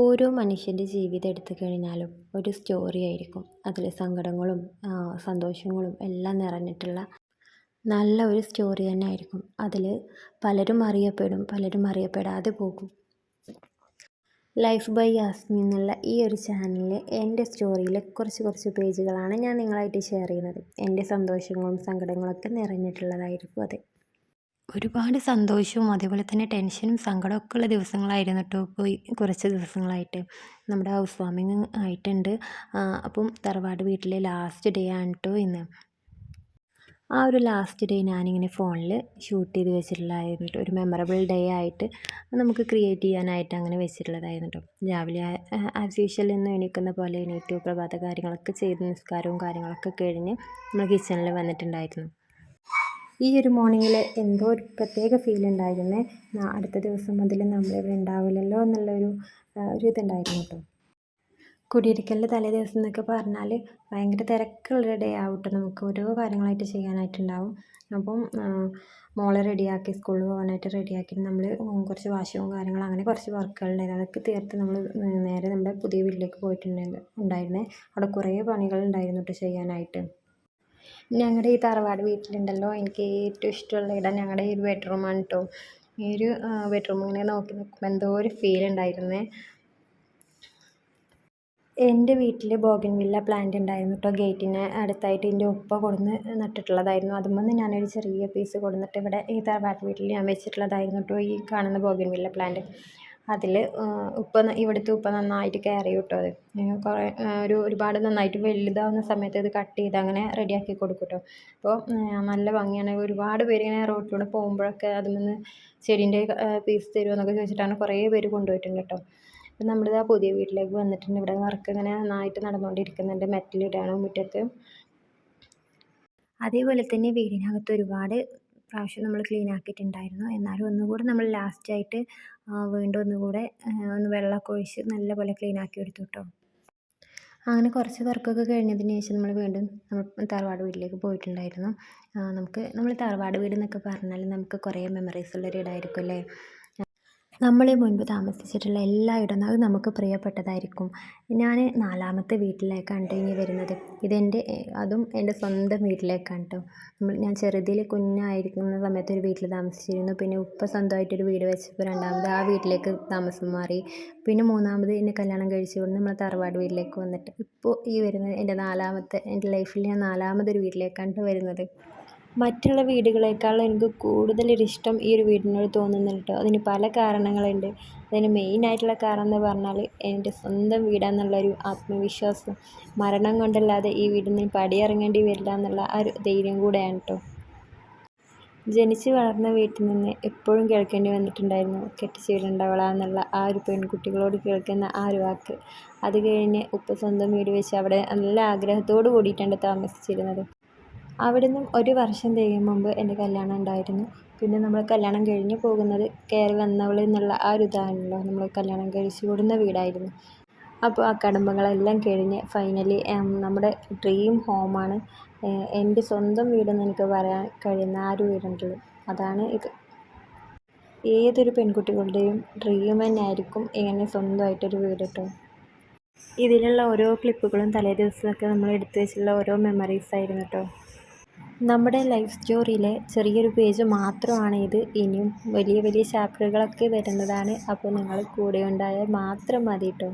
ഓരോ മനുഷ്യൻ്റെ ജീവിതം എടുത്തു കഴിഞ്ഞാലും ഒരു സ്റ്റോറി ആയിരിക്കും. അതിൽ സങ്കടങ്ങളും സന്തോഷങ്ങളും എല്ലാം നിറഞ്ഞിട്ടുള്ള നല്ല ഒരു സ്റ്റോറി തന്നെ ആയിരിക്കും. അതിൽ പലരും അറിയപ്പെടും, പലരും അറിയപ്പെടാതെ പോകും. ലൈഫ് ബൈ യാസ്മിൻ എന്നുള്ള ഈ ഒരു ചാനലിൽ എൻ്റെ സ്റ്റോറിയിലെ കുറച്ച് പേജുകളാണ് ഞാൻ നിങ്ങളായിട്ട് ഷെയർ ചെയ്യുന്നത്. എൻ്റെ സന്തോഷങ്ങളും സങ്കടങ്ങളൊക്കെ നിറഞ്ഞിട്ടുള്ളതായിരിക്കും അത്. ഒരുപാട് സന്തോഷവും അതേപോലെ തന്നെ ടെൻഷനും സങ്കടമൊക്കെ ഉള്ള ദിവസങ്ങളായിരുന്നു കേട്ടോ. ഇപ്പോൾ ഈ കുറച്ച് ദിവസങ്ങളായിട്ട് നമ്മുടെ ഹൗസ് വാമിങ് ആയിട്ടുണ്ട്. അപ്പം തറവാട് വീട്ടിലെ ലാസ്റ്റ് ഡേ ആണ് കേട്ടോ ഇന്ന്. ആ ഒരു ലാസ്റ്റ് ഡേ ഞാനിങ്ങനെ ഫോണിൽ ഷൂട്ട് ചെയ്ത് വെച്ചിട്ടുള്ളതായിരുന്നു കേട്ടോ. ഒരു മെമ്മറബിൾ ഡേ ആയിട്ട് നമുക്ക് ക്രിയേറ്റ് ചെയ്യാനായിട്ട് അങ്ങനെ വെച്ചിട്ടുള്ളതായിരുന്നു കേട്ടോ. രാവിലെ ആസ് യൂഷ്വൽ ഇന്ന് എണീക്കുന്ന പോലെ എണീറ്റു, പ്രഭാത കാര്യങ്ങളൊക്കെ ചെയ്ത് നിസ്കാരവും കാര്യങ്ങളൊക്കെ കഴിഞ്ഞ് നമ്മൾ കിച്ചണിൽ വന്നിട്ടുണ്ടായിരുന്നു. ഈ ഒരു മോർണിംഗിൽ എന്തോ ഒരു പ്രത്യേക ഫീൽ ഉണ്ടായിരുന്നേ. അടുത്ത ദിവസം മുതൽ നമ്മളിവിടെ ഉണ്ടാവില്ലല്ലോ എന്നുള്ളൊരു ഇതുണ്ടായിരുന്നു കേട്ടോ. കുടിയിരിക്കലിൻ്റെ തലേ ദിവസം എന്നൊക്കെ പറഞ്ഞാൽ ഭയങ്കര തിരക്കുള്ളൊരു ഡേ ആവട്ടെ. നമുക്ക് ഓരോ കാര്യങ്ങളായിട്ട് ചെയ്യാനായിട്ടുണ്ടാവും. അപ്പം മോളെ റെഡിയാക്കി സ്കൂളിൽ പോകാനായിട്ട് റെഡിയാക്കിയിട്ട് നമ്മൾ കുറച്ച് വാഷും കാര്യങ്ങളും അങ്ങനെ കുറച്ച് വർക്കുകളുണ്ടായിരുന്നു. അതൊക്കെ തീർത്ത് നമ്മൾ നേരെ നമ്മുടെ പുതിയ വീട്ടിലേക്ക് പോയിട്ടുണ്ടായിരുന്നേ. അവിടെ കുറേ പണികളുണ്ടായിരുന്നു കേട്ടോ ചെയ്യാനായിട്ട്. ഞങ്ങളുടെ ഈ തറവാട് വീട്ടിലുണ്ടല്ലോ, എനിക്ക് ഏറ്റവും ഇഷ്ടമുള്ള ഇടം ഞങ്ങളുടെ ഈ ഒരു ബെഡ്റൂമാണ് കേട്ടോ. ഈ ഒരു ബെഡ്റൂം ഇങ്ങനെ നോക്കി നിൽക്കുമ്പോൾ എന്തോ ഒരു ഫീൽ ഉണ്ടായിരുന്നേ. എൻ്റെ വീട്ടിൽ ബോഗൺവില്ല പ്ലാന്റ് ഉണ്ടായിരുന്നു കേട്ടോ. ഗേറ്റിന് അടുത്തായിട്ട് എൻ്റെ ഉപ്പ കൊടുന്ന് നട്ടിട്ടുള്ളതായിരുന്നു. അതുമൊന്ന് ഞാനൊരു ചെറിയ പീസ് കൊടുന്നിട്ട് ഇവിടെ ഈ തറവാട്ട് വീട്ടിൽ ഞാൻ വെച്ചിട്ടുള്ളതായിരുന്നു കേട്ടോ ഈ കാണുന്ന ബോഗൺവില്ല പ്ലാന്റ്. അതിൽ ഇവിടുത്തെ ഉപ്പ നന്നായിട്ട് കെയർ ചെയ്യും കേട്ടോ. അത് കുറേ ഒരുപാട് നന്നായിട്ട് വലുതാവുന്ന സമയത്ത് ഇത് കട്ട് ചെയ്ത് അങ്ങനെ റെഡിയാക്കി കൊടുക്കും കേട്ടോ. അപ്പോൾ നല്ല ഭംഗിയാണ്. ഒരുപാട് പേര് ഇങ്ങനെ റോഡിലൂടെ പോകുമ്പോഴൊക്കെ അതിൽ നിന്ന് ചെടീൻ്റെ പീസ് തരുമോ എന്നൊക്കെ ചോദിച്ചിട്ടാണ് കുറേ പേര് കൊണ്ടുപോയിട്ടുണ്ട് കേട്ടോ. അപ്പം നമ്മളിത് ആ പുതിയ വീട്ടിലേക്ക് വന്നിട്ടുണ്ട്. ഇവിടെ വർക്ക് ഇങ്ങനെ നന്നായിട്ട് നടന്നുകൊണ്ടിരിക്കുന്നുണ്ട്. മെറ്റലിടാണ് മുറ്റത്ത്. അതേപോലെ തന്നെ വീടിനകത്ത് ഒരുപാട് പ്രാവശ്യം നമ്മൾ ക്ലീൻ ആക്കിയിട്ടുണ്ടായിരുന്നു. എന്നാലും ഒന്നുകൂടെ നമ്മൾ ലാസ്റ്റായിട്ട് വീണ്ടും ഒന്നുകൂടെ ഒന്ന് വെള്ളമൊക്കെ ഒഴിച്ച് നല്ലപോലെ ക്ലീൻ ആക്കി എടുത്തു കേട്ടോ. അങ്ങനെ കുറച്ച് വർക്കൊക്കെ കഴിഞ്ഞതിന് ശേഷം നമ്മൾ വീണ്ടും നമ്മൾ തറവാട് വീട്ടിലേക്ക് പോയിട്ടുണ്ടായിരുന്നു. നമ്മൾ തറവാട് വീട് എന്നൊക്കെ പറഞ്ഞാൽ നമുക്ക് കുറേ മെമ്മറീസ് ഉള്ളൊരു ഇടമായിരിക്കും അല്ലേ. നമ്മൾ മുൻപ് താമസിച്ചിട്ടുള്ള എല്ലായിടവും അത് നമുക്ക് പ്രിയപ്പെട്ടതായിരിക്കും. ഞാൻ 4ാമത്തെ വീട്ടിലേക്കാണ് കേട്ടോ ഇനി വരുന്നത്. അതും എൻ്റെ സ്വന്തം വീട്ടിലേക്കാണ് കേട്ടോ. ഞാൻ ചെറുതിൽ കുഞ്ഞായിരിക്കുന്ന സമയത്ത് ഒരു വീട്ടിൽ താമസിച്ചിരുന്നു. പിന്നെ ഉപ്പ സ്വന്തമായിട്ടൊരു വീട് വെച്ചപ്പോൾ രണ്ടാമത് ആ വീട്ടിലേക്ക് താമസം മാറി. പിന്നെ 3ാമത് എന്നെ കല്യാണം കഴിച്ചുകൊണ്ട് നമ്മൾ തറവാട് വീട്ടിലേക്ക് വന്നിട്ട് ഇപ്പോൾ ഈ വരുന്നത് എൻ്റെ ലൈഫിൽ ഞാൻ 4ാമതൊരു വീട്ടിലേക്കാണ് വരുന്നത്. മറ്റുള്ള വീടുകളേക്കാൾ എനിക്ക് കൂടുതലൊരിഷ്ടം ഈ ഒരു വീടിനോട് തോന്നുന്നുണ്ട് കേട്ടോ. അതിന് പല കാരണങ്ങളുണ്ട്. അതിന് മെയിനായിട്ടുള്ള കാരണം എന്ന് പറഞ്ഞാൽ എൻ്റെ സ്വന്തം വീടാണെന്നുള്ളൊരു ആത്മവിശ്വാസം. മരണം കൊണ്ടല്ലാതെ ഈ വീടിൽ നിന്ന് പടിയിറങ്ങേണ്ടി വരില്ല എന്നുള്ള ആ ഒരു ധൈര്യം കൂടെയാണ് കേട്ടോ. ജനിച്ച് വളർന്ന വീട്ടിൽ നിന്ന് എപ്പോഴും കേൾക്കേണ്ടി വന്നിട്ടുണ്ടായിരുന്നു കെട്ടിച്ച് വിടേണ്ടവളാ എന്നുള്ള ആ ഒരു പെൺകുട്ടികളോട് കേൾക്കുന്ന ആ ഒരു വാക്ക്. അത് കഴിഞ്ഞ് ഉപ്പ സ്വന്തം വീട് വെച്ച് അവിടെ നല്ല ആഗ്രഹത്തോട് കൂടിയിട്ടാണ് താമസിച്ചിരുന്നത്. അവിടെ നിന്നും 1 വർഷം തികയും മുമ്പ് എൻ്റെ കല്യാണം ഉണ്ടായിരുന്നു. പിന്നെ നമ്മൾ കല്യാണം കഴിഞ്ഞ് പോകുന്നത് കയറി വന്നവൾ എന്നുള്ള ആ ഒരു ഇതാണല്ലോ. നമ്മൾ കല്യാണം കഴിച്ച് കൊടുന്ന വീടായിരുന്നു. അപ്പോൾ ആ കടമ്പകളെല്ലാം കഴിഞ്ഞ് ഫൈനലി നമ്മുടെ ഡ്രീം ഹോമാണ് എൻ്റെ സ്വന്തം വീടെന്ന് എനിക്ക് പറയാൻ കഴിയുന്ന ആ ഒരു വീടുണ്ടല്ലോ, അതാണ് ഇത്. ഏതൊരു പെൺകുട്ടികളുടെയും ഡ്രീം തന്നെ ആയിരിക്കും ഇങ്ങനെ സ്വന്തമായിട്ടൊരു വീട് കേട്ടോ. ഇതിലുള്ള ഓരോ ക്ലിപ്പുകളും തലേ ദിവസമൊക്കെ നമ്മൾ എടുത്തു വെച്ചിട്ടുള്ള ഓരോ മെമ്മറീസ് ആയിരുന്നു കേട്ടോ. നമ്മുടെ ലൈഫ് സ്റ്റോറിയിലെ ചെറിയൊരു പേജ് മാത്രമാണ് ഇത്. ഇനിയും വലിയ ചാപ്റ്ററുകളൊക്കെ വരുന്നതാണ്. അപ്പോൾ നിങ്ങൾ കൂടെ ഉണ്ടായാൽ മാത്രം മതി കേട്ടോ.